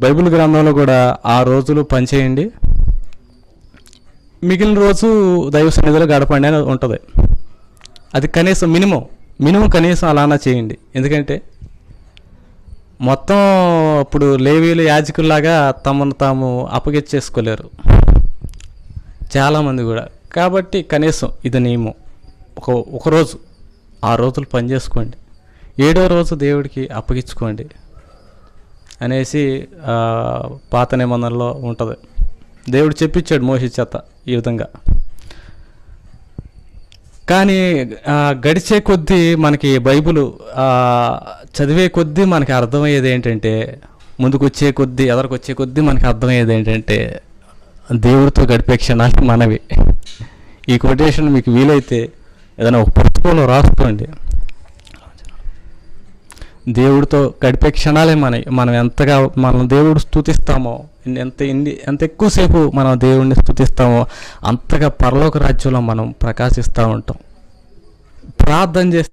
Bible గ్రంథంలో కూడా 6 రోజులు పనిచేయండి, మిగిలిన రోజు దైవ సన్నిధిలో గడపండి అని ఉంటుంది. అది కనీసం మినిమం కనీసం అలానా చేయండి. ఎందుకంటే మొత్తం ఇప్పుడు లేవీలు యాజకుల్లాగా తమను తాము అప్పగించేసుకోలేరు చాలామంది కూడా. కాబట్టి కనీసం ఇది నియమం, ఒక రోజు 6 రోజులు పని చేసుకోండి, 7వ రోజు దేవుడికి అప్పగించుకోండి అనేసి పాత నిబంధనలో ఉంటుంది. దేవుడు చెప్పించాడు మోషే చేత ఈ విధంగా. కానీ గడిచే కొద్దీ మనకి బైబిల్ చదివే కొద్దీ మనకి అర్థమయ్యేది ఏంటంటే, ముందుకు వచ్చే కొద్దీ ఎదరికి కొద్దీ మనకి అర్థమయ్యేది ఏంటంటే, దేవుడితో గడిపే క్షణాలు మనవి. ఈ కొటేషన్ మీకు వీలైతే ఏదైనా ఒక పుస్తకంలో రాసుకోండి. దేవుడితో గడిపే క్షణాలే మనం ఎంతగా దేవుడు స్తుతిస్తామో, ఎంత ఎక్కువసేపు మనం దేవుడిని స్తుతిస్తామో అంతగా పరలోక రాజ్యంలో మనం ప్రకాశిస్తూ ఉంటాం. ప్రార్థన చేస్తే